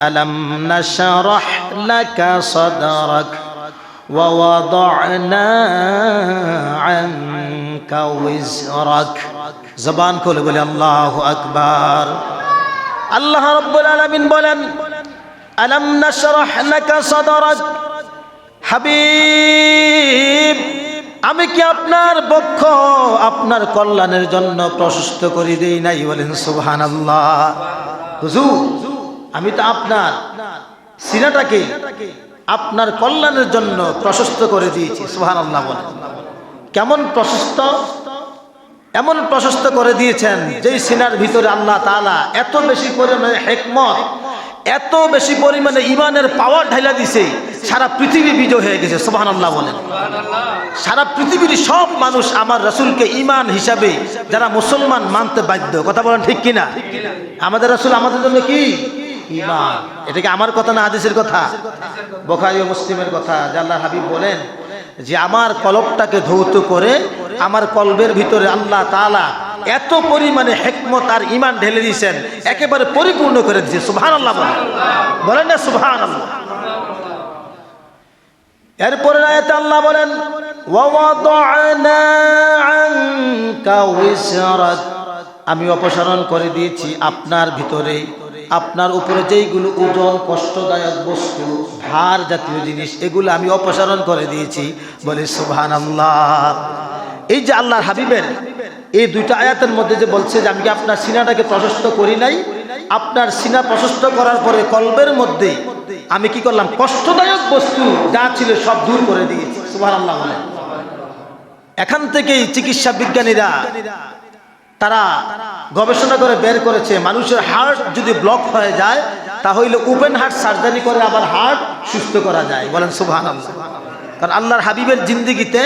ألم نشرح لك صدرك ووضعنا عنك وزرك জবান খুলে বলে আল্লাহু আকবার। আল্লাহ রাব্বুল আলামিন বলেন আলাম নাশরাহ লাকা সাদরাক, হাবিব আমি কি আপনার বক্ষ আপনার কল্যাণের জন্য প্রশস্ত করে দেই নাই? বলেন সুবহানাল্লাহ। হুজুর আমি তো আপনার সিনাটাকে আপনার কল্যাণের জন্য প্রশস্ত করে দিয়েছি। সুবহানাল্লাহ বলেন। কেমন প্রশস্ত? এমন প্রশস্ত করে দিয়েছেন যেই সিনার ভিতরে আল্লাহ তাআলা এত বেশি পরিমাণে হিকমত, এত বেশি পরিমাণে ঈমানের পাওয়ার ঢাইলা দিয়েছে, সারা পৃথিবী বিজয় হয়ে গেছে। সুবহানাল্লাহ বলেন। সারা পৃথিবীর সব মানুষ আমার রাসূলকে ঈমান হিসাবে যারা মুসলমান মানতে বাধ্য। কথা বলেন ঠিক কিনা? আমাদের রাসূল আমাদের জন্য কি ঈমান। এটা কি আমার কথা না হাদিসের কথা? বুখারী ও মুসলিমের কথা। যে আল্লাহর হাবিব বলেন যে আমার কলবটাকে ধৌত করে আমার কলবের ভিতরে আল্লাহ তাআলা এত পরিমাণে হিকমত আর ঈমান ঢেলে দিয়েছেন, একেবারে পরিপূর্ণ করে দিয়েছে। সুবহানাল্লাহ বলেন। বলেন না সুবহানাল্লাহ। এরপরে আয়াতে আল্লাহ বলেন ওয়া ওয়াদা'না আনকা ওয়িসরাক, আমি অপসারণ করে দিয়েছি আপনার ভিতরে আপনার উপরে যেইগুলো ওজন কষ্টদায়ক বস্তু ভার জাতীয় জিনিস এগুলো আমি অপসারণ করে দিয়েছি। বলে সুবহানাল্লাহ। এই যে আল্লাহর হাবিবের এই দুইটা আয়াতের মধ্যে যে বলছে যে আমি কি আপনার সিনাটাকে প্রশস্ত করি নাই, আপনার সিনা প্রশস্ত করার পরে কলবের মধ্যে আমি কি করলাম? কষ্টদায়ক বস্তু যা ছিল সব দূর করে দিয়েছি। সুবহানাল্লাহ বলে। এখান থেকেই চিকিৎসা বিজ্ঞানীরা তারা গবেষণা করে বের করেছে মানুষের হার্ট যদি ব্লক হয়ে যায় তাহলে ওপেন হার্ট সার্জারি করে আবার হার্ট সুস্থ করা যায়। বলেন সুবহানাল্লাহ। কারণ আল্লাহর হাবিবের জিন্দেগিতে,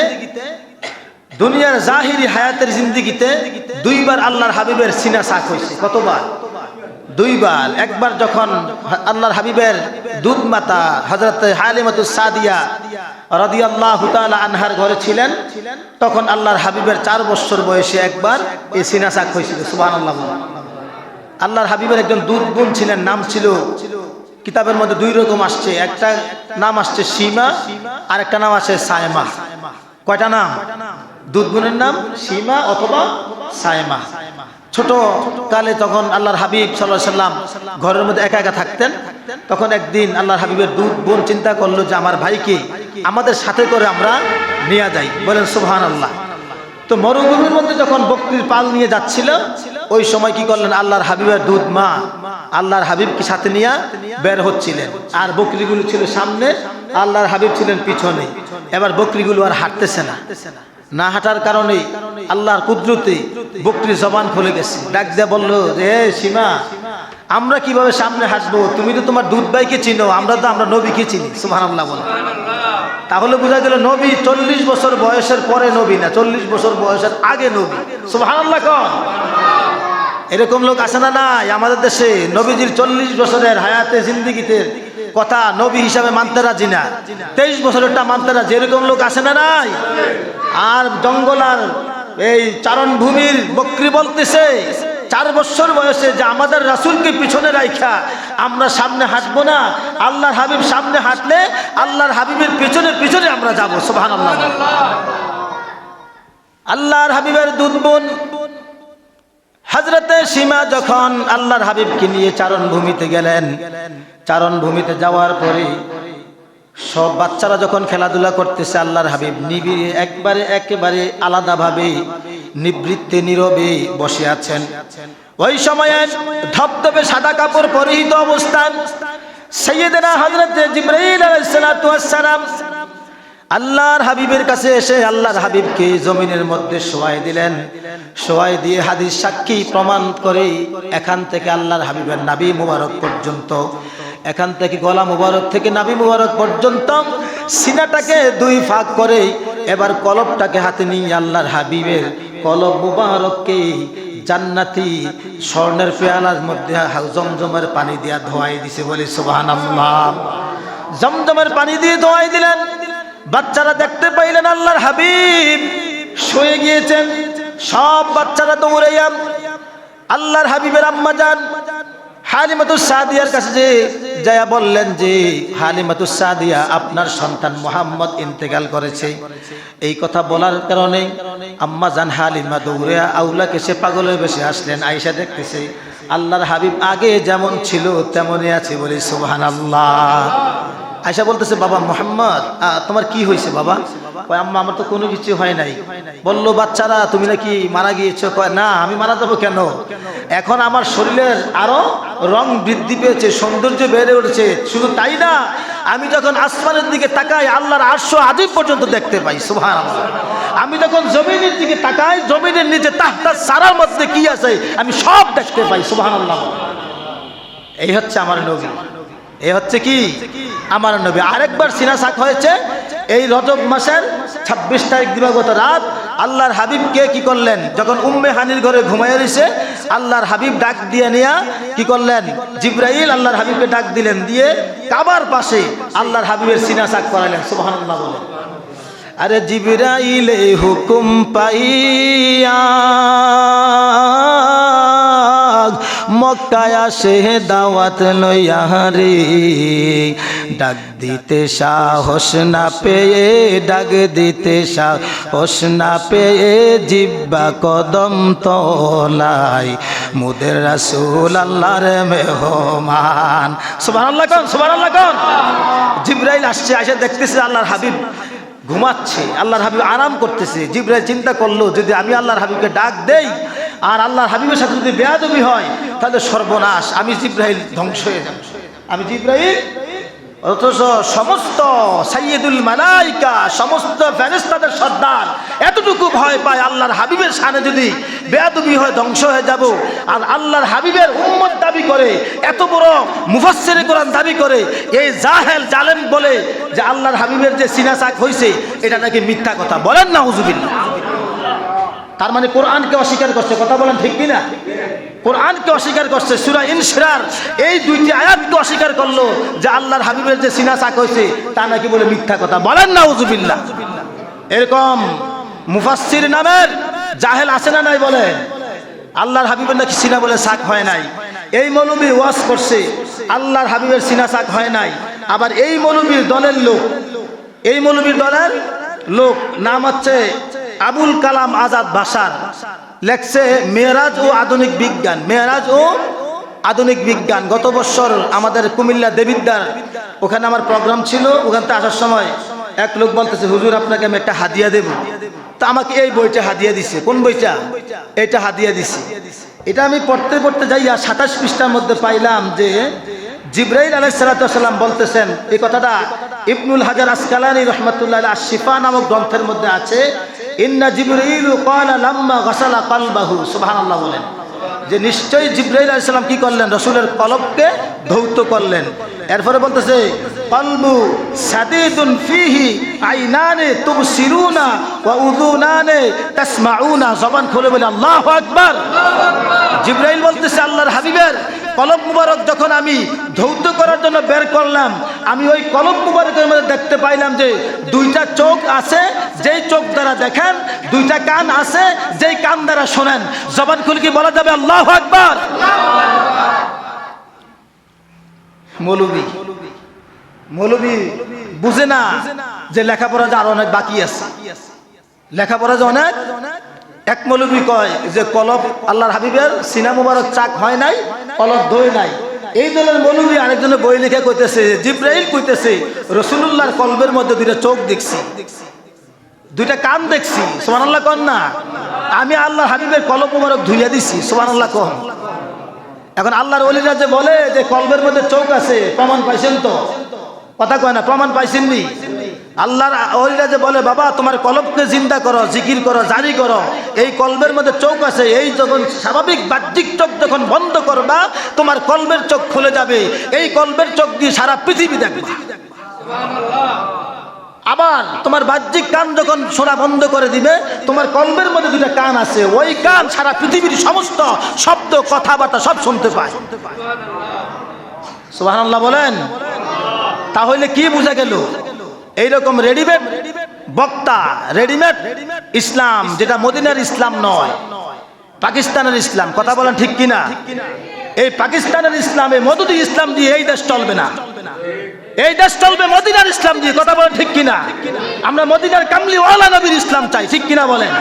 দুনিয়ার জাহিরি হায়াতের জিন্দেগিতে দুইবার আল্লাহর হাবিবের সিনা সাক হয়েছে। কতবার? দুইবার। একবার যখন আল্লাহর হাবিবের দুধ মাতা হযরত হালিমাতুস সাদিয়া রাদিয়াল্লাহু তাআলা আনহার ঘরে ছিলেন, তখন আল্লাহর হাবিবের 4 বছর বয়সে একবার এই সিনা সাক হয়েছিল। সুবহানাল্লাহ। আল্লাহর হাবিবের একজন দুধ বোন ছিলেন, নাম ছিল, কিতাবের মধ্যে 2 রকম আসছে, একটা নাম আসছে সীমা আর একটা নাম আছে সায়মা। কয়টা নাম? দুধ বোনের নাম সীমা অথবা সায়মা। ছোট কালে তখন আল্লাহর হাবিব সাল্লাল্লাহু আলাইহি সাল্লাম ঘরের মধ্যে একা একা থাকতেন। তখন একদিন আল্লাহর হাবিবের দুধ বোন চিন্তা করলো যে আমার ভাইকে আমাদের সাথে করে আমরা নিয়ে যাই। বলেন সুবহানাল্লাহ। তো মরুভূমির মধ্যে যখন বকরির পাল নিয়ে যাচ্ছিল ওই সময় কি করলেন? আল্লাহর হাবিবের দুধ মা আল্লাহর হাবিবকে সাথে নিয়ে বের হচ্ছিলেন, আর বকরিগুলো ছিল সামনে, আল্লাহর হাবিব ছিলেন পিছনে। এবার বকরিগুলো আর হাঁটতেছে না, না হাঁটার কারণে আল্লাহর কুদরতে বকরির জবান খুলে গেছে। ডাক দিয়ে বললো যে সীমা, আমরা কিভাবে সামনে হাঁটবো? তুমি তো তোমার দুধ ভাইকে চিনো, আমরা নবীকে চিনি। সুবহানাল্লাহ বলো। তাহলে বোঝা গেল নবী 40 বছর বয়সের পরে নবী না, 40 বছর বয়সের আগে নবী। সুবহানাল্লাহ। কন এরকম লোক আছে না নাই আমাদের দেশে? নবীজির 40 বছরের হায়াতে জিন্দেগিতে কথা নবী হিসাবে মানতে রাজি না, 23 বছরেরটা মানতে রাজি। এরকম লোক আছে না নাই? আর জঙ্গল আর এই চারণভূমির বকরি বলতেছে 4 বছর বয়সে যে আমাদের রাসূলকে পিছনে রাইখা আমরা সামনে হাঁটবো না, আল্লাহর হাবিব সামনে হাঁটলে আল্লাহর হাবিবের পিছনে পিছনে আমরা যাব। সুবহানাল্লাহ। আল্লাহর হাবিবের দুধ বোন হযরতে সীমা যখন আল্লাহর হাবিবকে নিয়ে চারণভূমিতে গেলেন, চারণভূমিতে যাওয়ার পরে সব বাচ্চারা যখন খেলাধুলা করতেছে, আল্লাহর হাবিব নিবিড়ে একেবারে আলাদাভাবে নিবৃত্তে নীরবে বসে আছেন। ওই সময়ে ধবধবে সাদা কাপড় পরিহিত অবস্থান সাইয়েদনা হযরত জিবরাইল আলাইহিস সালাতু ওয়াস সালাম আল্লাহর হাবিবের কাছে এসে আল্লাহর হাবিবকে জমিনের মধ্যে শোয়াই দিলেন। শোয়াই দিয়ে হাদিস সাক্ষী প্রমাণ করে এখান থেকে আল্লাহর হাবিবের নাভি মুবারক পর্যন্ত, এখান থেকে গলা মুবারক থেকে নাভি মুবারক পর্যন্ত সিনাটাকে 2 ভাগ করে এবার কলবটাকে হাতে নিয়ে আল্লাহর হাবিবের কলব মুবারককে জান্নাতি স্বর্ণের পেয়ালার মধ্যে জমজমের পানি দিয়া ধোয়াই দিছে। বলি সুবহানাল্লাহ। জমজমের পানি দিয়ে ধোয়াই দিলেন। বাচ্চারা দেখতে পাইলেন আল্লাহর হাবিব শুয়ে গিয়েছেন। সব বাচ্চারা দৌড়াইয়া আল্লাহর হাবিবের আম্মা জান হালিমাতুস সাদিয়ার কাছে যে যায়া বললেন যে হালিমাতুস সাদিয়া আপনার সন্তান মুহাম্মদ ইন্তেকাল করেছে। এই কথা বলার কারণে আম্মা জান হালিমা দৌড়ে আউলাকে সে পাগলের বেশে আসলেন। আয়েশা দেখতেছে আল্লাহর হাবিব আগে যেমন ছিল তেমনই আছে, বলি সুবহানাল্লাহ। আয়েশা বলতেছে বাবা মুহাম্মদ তোমার কি হয়েছে বাবা? কয় আম্মা আমার তো কোনো কিছু হয় নাই। বললো বাচ্চারা তুমি নাকি মারা গিয়েছো? কয় না আমি মারা যাবো কেন, এখন আমার শরীরের আরো রং বৃদ্ধি পেয়েছে, সৌন্দর্য বেড়ে উঠেছে। শুধু তাই না, আমি যখন আসমানের দিকে তাকাই আল্লাহর আরশ আজিম পর্যন্ত দেখতে পাই, সুবহানাল্লাহ। আমি যখন জমিনের দিকে তাকাই জমিনের নিচে তাহতা সারার মধ্যে কি আছে আমি সব দেখতে পাই, সুবহানাল্লাহ। এই হচ্ছে আমার নবী, এই হচ্ছে কি আমার নবী। আরেকবার সিনা সাক হয়েছে এই রজব মাসের 26 তারিখ দিবাগত রাত। আল্লাহর হাবিবকে কি করলেন, যখন উম্মে হানির ঘরে ঘুমাইয়া রয়েছে আল্লাহর হাবিব ডাক দিয়ে নিয়া কি করলেন, জিবরাইল আল্লাহর হাবিবকে ডাক দিলেন, দিয়ে কাবার পাশে আল্লাহর হাবিবের সিনা সাক করালেন, সুবহানাল্লাহ বলে। আরে জিবরাইলে হুকুম পাইয়া মক্কায় আসে দাওয়াত লইয়া রে, ডাক দিতে সাহস না পেয়ে, ডাক দিতে সাহস না পেয়ে জিব্বা কদম তোলাই মুদের রাসূল আল্লাহর মেহমান, সুবহানাল্লাহ কোন, সুবহানাল্লাহ কোন। জিবরাইল আসছে, এসে দেখতেছে আল্লাহর হাবিব ঘুমাচ্ছে, আল্লাহর হাবিব আরাম করতেছে। জিবরাইল চিন্তা করলো যদি আমি আল্লাহর হাবিবকে ডাক দেই আর আল্লাহর হাবিবের সাথে যদি বেয়াদবি হয় তাহলে সর্বনাশ, আমি জিবরাইল ধ্বংস হয়ে যাব। আমি জিবরাইল অথচ সমস্ত সাইয়্যিদুল মালাইকা সমস্ত ফেরেশতাদের সর্দার এতটুকু ভয় পায় আল্লাহর হাবিবের সামনে যদি বেয়াদবি হয় ধ্বংস হয়ে যাব। আর আল্লাহর হাবিবের উম্মত দাবি করে, এত বড় মুফাসসিরে কোরআন দাবি করে, এই জাহেল জালেম বলে যে আল্লাহর হাবিবের যে সিনা সাক হয়েছে এটা নাকি মিথ্যা কথা, বলেন নাউজুবিল্লাহ। তার মানে কোরআনকে অস্বীকার করছে, কথা বলেন ঠিক কিনা? কোরআনকে অস্বীকার করছে। সূরা ইনশিরার এই দুইটি আয়াতকে অস্বীকার করলো যে আল্লাহর হাবিবের যে সিনা সাক হয়েছে তা নাকি বলে মিথ্যা কথা, বলেন নাউজুবিল্লাহ। এরকম মুফাসসির নামের জাহেল আছে না নাই? বলেন আল্লাহর হাবিবের নাকি সিনা বলে সাক হয় নাই। এই মৌলবী ওয়াজ করছে আল্লাহর হাবিবের সিনা সাক হয় নাই। আবার এই মৌলবীর দলের লোক, এই মৌলবীর দলের লোক নাম হচ্ছে আবুল কালাম আজাদ বাশার, লেখছে মেরাজ ও আধুনিক বিজ্ঞান, মেরাজ ও আধুনিক বিজ্ঞান। গত বছর আমাদের কুমিল্লা দেবিদ্দার ওখানে আমার প্রোগ্রাম ছিল, ওখান থেকে আসার সময় এক লোক বলতেছে হুজুর আপনাকে আমি একটা হাদিয়া দেব। তা আমাকে এই বইটা হাদিয়া দিছে। কোন বইটা? এটা হাদিয়া দিছে। এটা আমি পড়তে পড়তে যাইয়া 27 পৃষ্ঠার মধ্যে পাইলাম যে জিবরাইল আলাইহিস সালাতু ওয়াস সালাম বলতেছেন, এই কথাটা ইবনুল হাজার আসকালানী রাহমাতুল্লাহ আলাইহি আশ-শিফা নামক গ্রন্থের মধ্যে আছে, ইন্না জিবরাইল ক্বালা লাম্মা গাসালা কলবাহু, সুবহানাল্লাহ বলেন, যে নিশ্চয়ই জিবরাইল আলাইহিস সালাম কি করলেন, রাসূলের কলবকে ধৌত করলেন। এরপরে বলতেছে কলবু সাদিদুন ফিহি আইনানে তুবসিরুনা ওয়া উযুনানে তাসমাউনা, জবান খুলে বলে আল্লাহু আকবার। জিবরাইল বলতেছে আল্লাহর হাবিবের কলব মুবারক যখন আমি ধৌত করার জন্য বের করলাম, আমি ওই কলব মুবারকের মধ্যে দেখতে পাইলাম যে দুইটা চোখ আছে যেই চোখ দ্বারা দেখেন, দুইটা কান আছে যেই কান দ্বারা শোনেন। জবান খুলে কি বলা যাবে আল্লাহু আকবার? মৌলবী বুঝে না যে লেখাপড়া যে আরো অনেক বাকি আছে, লেখাপড়া যে অনেক। এক মৌলবী কয় যে কলব আল্লাহর হাবিবের সিনা মুবারক চাক হয় নাই, কলব ধোয় নাই। এই দলের মৌলবী আরেকজনের বই লিখে কইতেছে, জিবরাইল কইতেছে রাসূলুল্লাহর কলবের মধ্যে দুইটা চোখ দেখছি, দুইটা কান দেখছি, সুবহানাল্লাহ কোন না। আমি আল্লাহর হাবিবের কলব মুবারক ধুইয়া দিছি, সুবহানাল্লাহ কোন। এখন আল্লাহর ওলিরা যে বলে যে কলবের মধ্যে চোখ আছে, প্রমাণ পাইছেন তো? কথা কয় না, প্রমাণ পাইছেননি? আল্লাহর ওলিরা যে বলে বাবা তোমার কলবকে জিন্দা করো, জিকির করো, জারি করো, এই কলবের মধ্যে চোখ আছে, এই যখন স্বাভাবিক বাহ্যিক চোখ যখন বন্ধ করবা তোমার কলবের চোখ খুলে যাবে, এই কলবের চোখ দিয়ে সারা পৃথিবী দেখবা। আবার তোমার বাহ্যিক কান যখন শোনা বন্ধ করে দিবে, তোমার কলবের মধ্যে দুইটা কান আছে, ওই কান সারা পৃথিবীর সমস্ত শব্দ কথাবার্তা সব শুনতে পায়। সুবহানাল্লাহ বলেন। তাহলে কি বোঝা গেল? এইরকম রেডিমেড বক্তা, রেডিমেড ইসলাম, যেটা মদিনার ইসলাম নয়, পাকিস্তানের ইসলাম। কথা বলেন ঠিক কিনা? এই পাকিস্তানের ইসলামে মওদুদি ইসলাম দিয়ে এই দেশ চলবে না, এই দেশ চলবে মদিনার ইসলাম দিয়ে। কথা বলেন ঠিক কিনা? আমরা মদিনার কামলিওয়ালা নবীর ইসলাম চাই, ঠিক কিনা বলেন?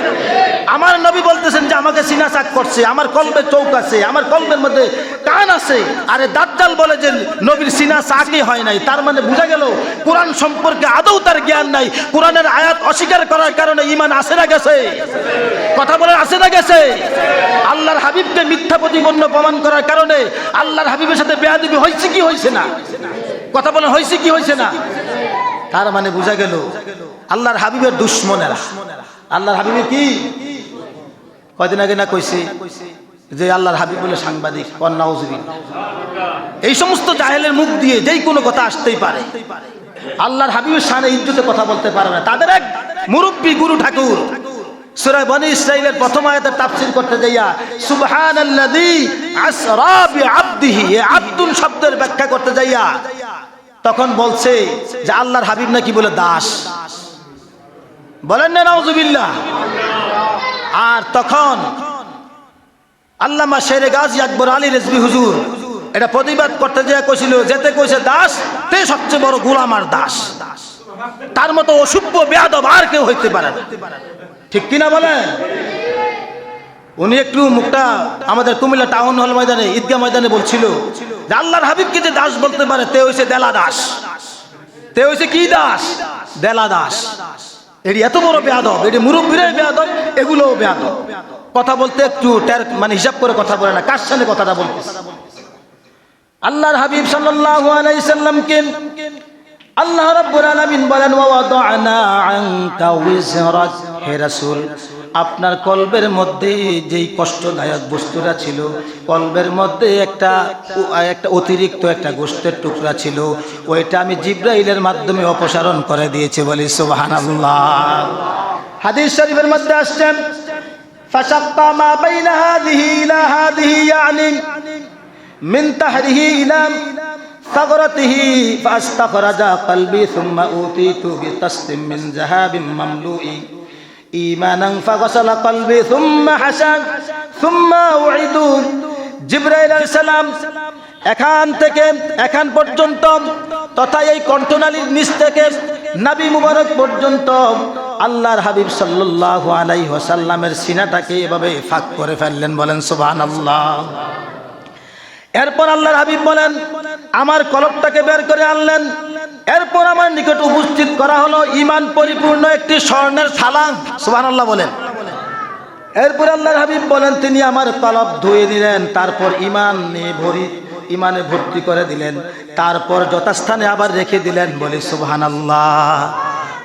আমার নবী বলতেছেন যে আমাকে সিনা চাক করছে, আমার কলবে চৌক আছে, আমার কলবের মধ্যে কান আছে। আরে দাজ্জাল বলে যে নবীর সিনা চাকই হয় নাই, তার মানে বোঝা গেল কোরআন সম্পর্কে আদৌ তার জ্ঞান নাই। কোরআনের আয়াত অস্বীকার করার কারণে ঈমান আসে না গেছে? কথা বলেন আসে না গেছে? আল্লাহর হাবিবকে মিথ্যা প্রতিপন্ন প্রমাণ করার কারণে আল্লাহর হাবিবের সাথে বেয়াদবি হয়েছে কি হয়েছে না? কথা বলেন হয়েছে কি হয়েছে না? তার মানে বোঝা গেল আল্লাহর হাবিবের দুশ্মনেরা। আল্লাহর হাবিবের কি কয়দিন আগে না কইছে যে আল্লাহর হাবিব বলে সাংবাদিক, নাউজুবিল্লাহ। এই সমস্ত জাহেলের মুখ দিয়ে যেই কোনো কথা আসতেই পারে, আল্লাহর হাবিবের শানে ইজ্জতে কথা বলতে পারে না। তাদের এক মুরব্বী গুরু ঠাকুর সূরা বনী ইসরাঈলের প্রথম আয়াতের তাফসীর করতে যাইয়া সুবহানাল্লাযী আসরা বিআবদিহি, এই আব্দুন শব্দের ব্যাখ্যা করতে যাইয়া তখন বলছে যে আল্লাহর হাবিব নাকি বলে দাস। বলেন না নাউজুবিল্লাহ? আর তখন আল্লামা শেরে গাজী আকবর আলী রেজভী হুজুর এটা প্রতিবাদ করতে যেয়ে কইছিল, যেতে কইছে দাস তে সবচেয়ে বড় গোলাম আর দাস, তার মতো অসভ্য বেয়াদব আর কেউ হইতে পারে না, ঠিক কিনা বলেন? উনি একটু মুখটা আমাদের কুমিল্লা টাউন হল ময়দানে, ঈদগাহ ময়দানে বলছিল যে আল্লাহর হাবিবকে যে দাস বলতে পারে তে হইছে দেলা দাস, তে হইছে কি দাস? দেলা দাস। এটি এত বড় বেয়াদব, এটি মুরব্বীরাই বেয়াদব, এগুলোও বেয়াদব। কথা বলতে একটু মানে হিসাব করে কথা বলে না, কার সামনে কথাটা বলতেছে? আল্লাহর হাবিব সাল্লাল্লাহু আলাইহি সাল্লামকে আল্লাহ রাব্বুল আলামিন বলেন ওয়া ওয়াদানা আনকা উযরাক, হে রাসূল আপনার কলবের মধ্যে যেই কষ্টদায়ক বস্তুটা ছিল, কলবের মধ্যে একটা অতিরিক্ত একটা গোশতের টুকরা ছিল, ওইটা আমি জিবরাইলের মাধ্যমে অপসারণ করে দিয়েছি। বলি সুবহানাল্লাহ। হাদিস শরীফের মধ্যে আসছেন ফাশাক্কা মা বাইনা হাযিহি ইলা হাযিহি ইয়ানি মিন তাহরিহি ইলা সাগরাতিহি ফাস্তাখরাজা কলবি সুম্মা উতিতু বিতাসতিম মিন যাহাবিম মামলুই ঈমানান ফাগাসালা কলবি সুম্মা হাসান সুম্মা উইদু। জিবরাইল আলাইহিস সালাম এখান থেকে এখান পর্যন্ত তথা এই কণ্ঠনালীর নিচ থেকে নবী মুবারক পর্যন্ত আল্লাহর হাবিব সাল্লাল্লাহু আলাইহি ওয়াসাল্লামের সিনাটাকে এভাবে ফাঁক করে ফেললেন। বলেন সুবহানাল্লাহ। এরপর আল্লাহর হাবিব বলেন আমার কলবটাকে বের করে আনলেন, এরপর আমার নিকট উপস্থিত করা হলো ঈমান পরিপূর্ণ একটি স্বর্ণের থালা। সুবহানাল্লাহ বলেন। এরপর আল্লাহর হাবিব বলেন তিনি আমার কলব ধুয়ে দিলেন, তারপর ঈমানে ভর্তি করে দিলেন, তারপর যথাস্থানে আবার রেখে দিলেন। বলি সুবহানাল্লাহ।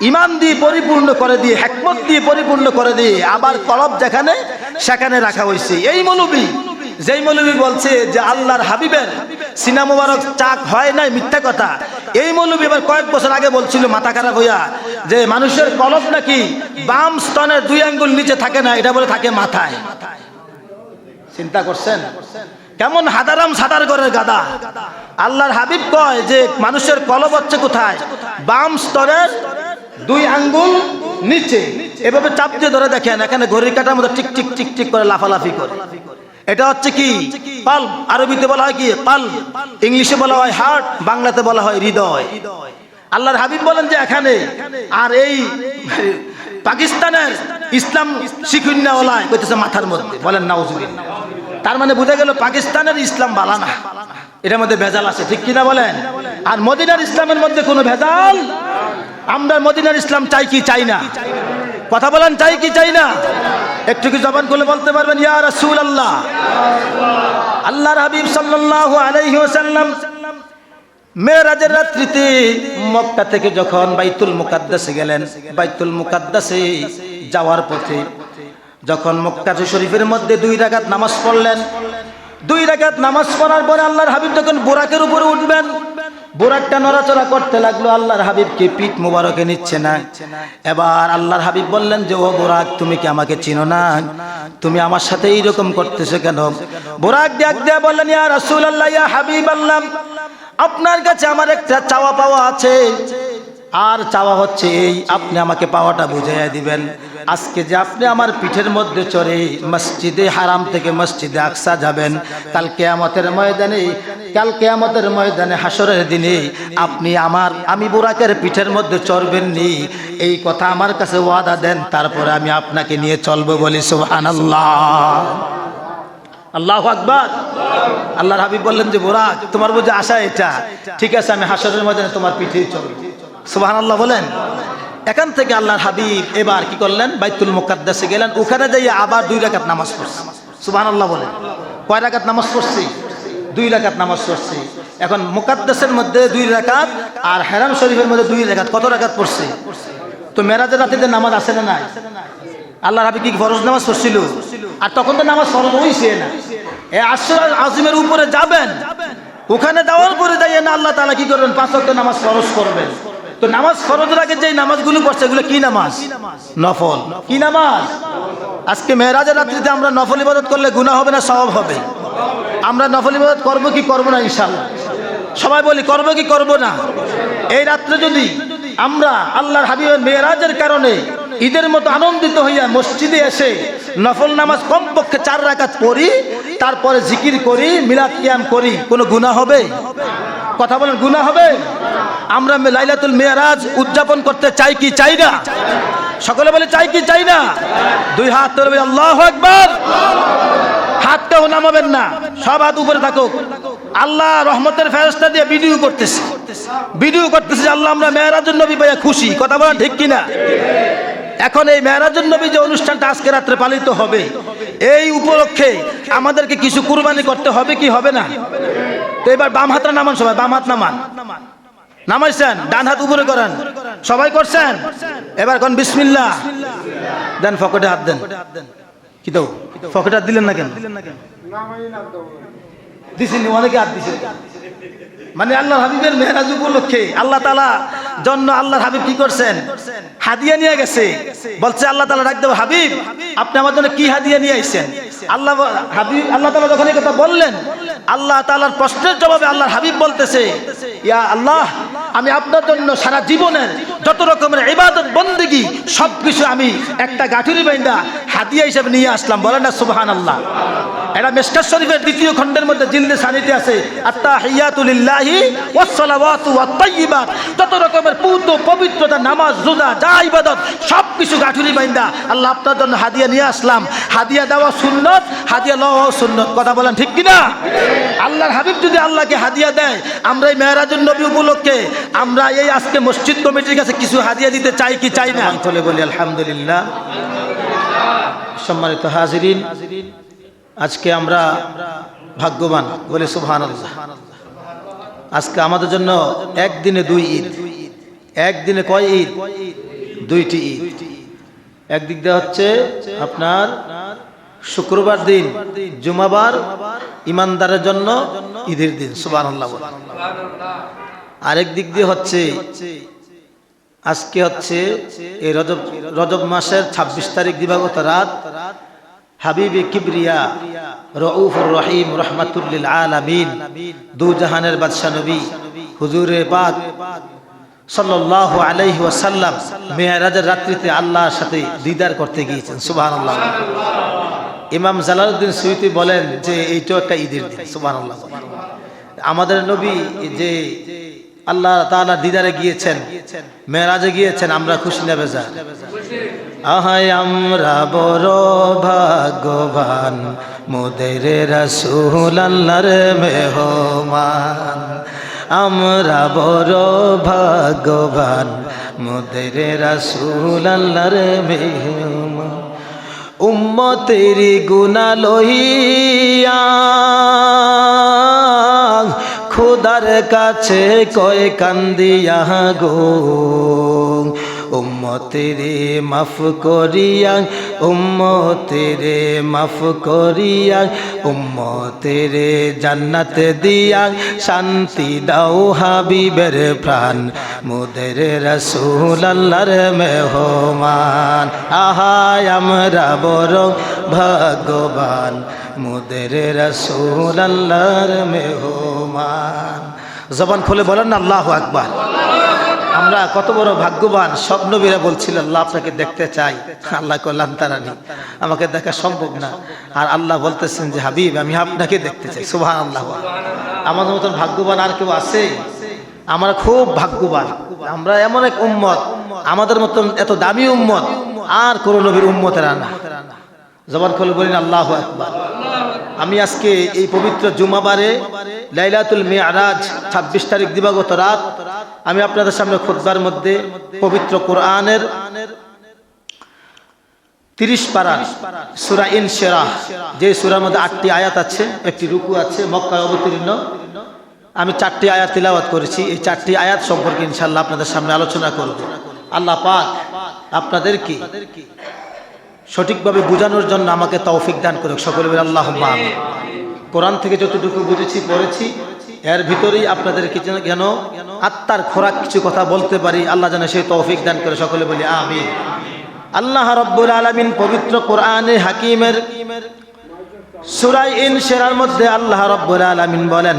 ঈমান দিয়ে পরিপূর্ণ করে দিয়ে, হিকমত দিয়ে পরিপূর্ণ করে দিয়ে আবার কলব যেখানে সেখানে রাখা হয়েছে। এই মৌলবী, যেই মৌলবী বলছে যে আল্লাহর হাবিবের সিনা মুবারক চাক হয় নাই, মিথ্যা কথা। এই মৌলবী এবার কয়েক বছর আগে বলছিল মাথা খারাপ হইয়া যে মানুষের কলব নাকি বাম স্তনের 2 আঙ্গুল নিচে থাকে না, এটা বলে থাকে মাথায়। চিন্তা করছেন কেমন হাদারাম সাদার ঘরের গাদা? আল্লাহর হাবিব কয় যে মানুষের কলব হচ্ছে কোথায়? বাম স্তরের 2 আঙ্গুল নিচে। এভাবে চাপ দিয়ে ধরে দেখেন, এখানে ঘড়ির কাঁটার মধ্যে টিক টিক টিক টিক করে লাফালাফি করে। এটা হচ্ছে কি? পালব। আরবিতে বলা হয় কি? পালব। ইংলিশে বলা হয় হার্ট, বাংলাতে বলা হয় হৃদয়। আল্লাহর হাবিব বলেন যে এখানে, আর এই পাকিস্তানের ইসলাম শিখুন্নাওয়ালায় কইতেছে মাথার মধ্যে। বলেন নাউজুবিল্লাহ। তার মানে বোঝা গেল পাকিস্তানের ইসলাম বালা না, এটার মধ্যে ভেজাল আছে, ঠিক কিনা বলেন? আর মদিনার ইসলামের মধ্যে কোনো ভেজাল? আমরা মদিনার ইসলাম চাই কি চাই না? কথা বলেন চাই কি চাই না? একটু কি জবান খুলে বলতে পারবেন ইয়া রাসূলুল্লাহ? আল্লাহর হাবিব সাল্লাল্লাহু আলাইহি ওয়াসাল্লাম মেরাজের রাত্রিতে মক্কা থেকে যখন বাইতুল মুকাদ্দাসে গেলেন, বাইতুল মুকাদ্দাসে যাওয়ার পথে যখন মক্কা শরীফের মধ্যে 2 রাকাত নামাজ পড়লেন, 2 রাকাত নামাজ পড়ার পরে আল্লাহর হাবিব যখন বুরাকের উপরে উঠবেন, বুরাকটা নড়াচড়া করতে লাগলো, আল্লাহর হাবিবকে পিঠ মুবারকে নিচ্ছে না। এবার আল্লাহর হাবিব বললেন যে ও বুরাক, তুমি কি আমাকে চিনো না? তুমি আমার সাথে এইরকম করতেছো কেন? বুরাক ডাক দিয়ে বললেন ইয়া রাসূলুল্লাহ, ইয়া হাবিবাল্লাহ, আপনার কাছে আমার একটা চাওয়া পাওয়া আছে। আর চাওয়া হচ্ছে এই, আপনি আমাকে পাওয়াটা বুঝাইয়া দিবেন। আজকে যে আপনি আমার পিঠের মধ্যে চড়ে মসজিদে হারাম থেকে মসজিদে আকসা যাবেন, কাল কিয়ামতের ময়দানে হাসরের দিনে আপনি আমি বুরাকের পিঠের মধ্যে চড়বেন নি, এই কথা আমার কাছে ওয়াদা দেন, তারপরে আমি আপনাকে নিয়ে চলবো। বলি সুবহানাল্লাহ, আল্লাহু আকবার। আল্লাহর হাবিব বললেন যে বুরাক, তোমার বুঝে আশা এটা, ঠিক আছে, আমি হাসরের ময়দানে তোমার পিঠেই চলবো। সুবহানাল্লাহ বলেন। এখান থেকে আল্লাহর হাবিব এবার কি করলেন, বাইতুল মুকাদ্দাসে গেলেন, ওখানে যাইয়া আবার 2 রাকাত নামাজ পড়ছে। সুবহানাল্লাহ বলেন। কয় রাকাত নামাজ পড়ছি? 2 রাকাত নামাজ পড়ছি। এখন মুকাদ্দাসের মধ্যে 2 রাকাত আর হারাম শরীফের মধ্যে 2 রাকাত, কত রাকাত পড়ছে? তো মেরাজের রাতে নামাজ আছে না নাই? আল্লাহর হাবিব কি ফরজ নামাজ পড়ছিল? আর তখন তো নামাজ ফরজ হইছে না। এই আশরাল আজিমের উপরে যাবেন, ওখানে যাওয়ার পরে যাইয়ে না আল্লাহ তাআলা কি করবেন, 5 ওয়াক্ত নামাজ ফরজ করবেন। তো নামাজ ফরজের আগে যে নামাজগুলো পড়ছে এগুলো কি নামাজ? নফল। কি নামাজ? আজকে মেরাজের রাত্রিতে আমরা নফল ইবাদত করলে গুনাহ হবে না সওয়াব হবে? আমরা নফল ইবাদত করব কি করব না ইনশাআল্লাহ? সবাই বলি করব কি করব না? এই রাত্রে যদি আমরা আল্লাহর হাবিবের মেরাজের কারণে ঈদের মতো আনন্দিত হইয়া মসজিদে এসে নফল নামাজ কমপক্ষে 4 রাকাত পড়ি, তারপরে জিকির করি, মিলাদ কিয়াম করি, কোনো গুনাহ হবে? কথা বলেন, গুনাহ হবে? আমরা লাইলাতুল মেরাজ উদযাপন করতে চাই কি চাই না? সকলে বলে চাই কি চাই না? 2 হাত তুলে আল্লাহু আকবার। হাতটাও নামাবেন না, সব হাত উপরে থাকুক। আল্লাহ রহমতের ফেরেশতা দিয়ে ভিডিও করতেছে আল্লাহ, আমরা মেরাজুন নবী পাইয়া খুশি। কথা বলেন ঠিক কিনা? এখন এই মেরাজুন নবী যে অনুষ্ঠানটা আজকে রাত্রে পালিত হবে, এই উপলক্ষে আমাদেরকে কিছু কুরবানি করতে হবে কি হবে না? তো এবার বাম হাতটা নামান, সবাই বাম হাত নামান। নামাইছেন, ডান হাত উপরে করেন, সবাই করছেন। এবার কোন বিসমিল্লাহ দেন, পকেটে হাত দেন। কি তো পকেটে হাত দিলেন না কেন? দিছেন, অনেকে হাত দিছেন। মানে আল্লাহর হাবিবের মেরাজ উপলক্ষে আল্লাহ তাআলা জন্য আল্লাহর হাবিব কি করছেন, হাদিয়া নিয়ে গেছে। বলছে আল্লাহ তাআলা ডাক দেব, হাবিব আপনি আমার জন্য কি হাদিয়া নিয়ে আইছেন? আল্লাহ তাআলা যখন এই কথা বললেন, আল্লাহ তাআলার প্রশ্নের জবাবে আল্লাহর হাবিব বলতেছে, ইয়া আল্লাহ, আমি আপনার জন্য সারা জীবনের যত রকমের ইবাদত বন্দেগী সবকিছু আমি একটা গাঠুরি বাইন্দা হাদিয়া হিসেবে নিয়ে আসলাম। বলেন না সুবহানাল্লাহ। এটা মিশকাত শরীফের 2য় খণ্ডের মধ্যে জিলদে সানিতে আছে, আত্তাহিয়াতু লিল্লাহি ওয়াস সালাওয়াতু ওয়াত তাইয়্যিবাত। যত রকমের পবিত্রতা, নামাজ, রোজা, যা ইবাদত সবকিছু গাঠুরি বাইন্দা আল্লাহ আপনার জন্য হাদিয়া নিয়ে আসলাম। হাদিয়া দেওয়া সুন্নত, হাদিয়া লওয়া সুন্নত। কথা বলেন ঠিক কিনা? আল্লাহর হাবিব যদি আল্লাহকে হাদিয়া দেয়, আমরা এই মেরাজুন নবী উপলক্ষে আমরা এই আজকে মসজিদ কমিটির কাছে কিছু হাদিয়া দিতে চাই কি চাই না? চলে বলি আলহামদুলিল্লাহ। সম্মানিত হাজিরিন, আজকে আমরা ভাগ্যবান, বলে সুবহানাল্লাহ। আজকে আমাদের জন্য একদিনে 2 ঈদ। একদিনে কয় ঈদ? 2টি ঈদ। একদিক দিয়ে হচ্ছে আপনার শুক্রবার দিন, জুমাবার ইমানদারের জন্য ঈদের দিন। সুবহানাল্লাহ। আরেক দিক দিয়ে হচ্ছে আজকে হচ্ছে এই রজব মাসের 26 তারিখ দিবাগত রাত হাবিবে কিবরিয়া রউফুর রহিম রহমাতুল লিল আলামিন, 2 জাহানের বাদশা নবী হুজুরে পাক সাল্লাল্লাহু আলাইহি ওয়াসাল্লাম মেরাজের রাত্রিতে আল্লাহর সাথে দিদার করতে গিয়েছেন। সুবহানাল্লাহ। ইমাম জালালউদ্দিন সুয়ুতি বলেন যে এইটা একটা ঈদের দিন। সুবহানাল্লাহ। আমাদের নবী যে আল্লাহ তাআলা দিদারে গিয়েছেন, মেরাজে গিয়েছেন, আমরা খুশি না বেজার? আহায় আমরা বড় ভাগ্যবান, মোদের রাসূল আল্লাহর মেহমান। আমরা বড় ভাগ্যবান, মোদের রাসূল আল্লাহর মেহমান। উম্মতের গুনাহ লইয়া খোদার কাছে কয় কান্দিয়া গো, উম্মতেরে মাফ করিয়া, উম্মতেরে মাফ করিয়া, উম্মতেরে জান্নাত দিয়া শান্তি দাও হাবিবের প্রাণ, মোদের রাসূল আল্লাহর মেহমান। আহায় আমরা বড় ভাগ্যবান, মোদের রাসূল আল্লাহর মেহমান। জবান খুলে বলেন না আল্লাহু আকবার। আমরা কত বড় ভাগ্যবান। সব নবীরা বলছিল আল্লাহ আপনাকে দেখতে চাই, আল্লাহ কল্যাণ তারানি আমাকে দেখা সম্ভব না, আর আল্লাহ বলতেছেন যে হাবিব আমি আপনাকে দেখতে চাই। সুবহানাল্লাহ। আমাদের মতন ভাগ্যবান আর কেউ আছে? আমরা খুব ভাগ্যবান। আমরা এমন এক উম্মত, আমাদের মতন এত দামি উম্মত আর কোন নবীর উম্মতেরা না। জবান খুলে বলেন আল্লাহু আকবার। আমি আজকে এই পবিত্র জুমাবারে লাইলাতুল মিরাজ 26 তারিখ দিবাগত রাত আমি আপনাদের সামনে খুতবার মধ্যে পবিত্র কোরআনের 30 পারা সূরা ইনশিরাহ, যে সূরার মধ্যে 8টি আয়াত আছে, একটি রুকু আছে, মক্কায় অবতীর্ণ। আমি 4টি আয়াত তিলাওয়াত করেছি। এই 4টি আয়াত সম্পর্কে ইনশাআল্লাহ আপনাদের সামনে আলোচনা করব। আল্লাহ পাক আপনাদেরকে সঠিকভাবে বোঝানোর জন্য আমাকে তৌফিক দান করুক। সকলে বলে আল্লাহুম্মা আমিন। কোরআন থেকে যতটুকু বুঝেছি পড়েছি, এর ভিতরেই আপনাদেরকে যেন আত্মার খোরাক কিছু কথা বলতে পারি, আল্লাহ যেন সেই তৌফিক দান করে। সকলে বলি আমিন। আল্লাহ রাব্বুল আলামিন পবিত্র কোরআনে হাকিমের সূরা ইনশিরাহর মধ্যে আল্লাহ রাব্বুল আলামিন বলেন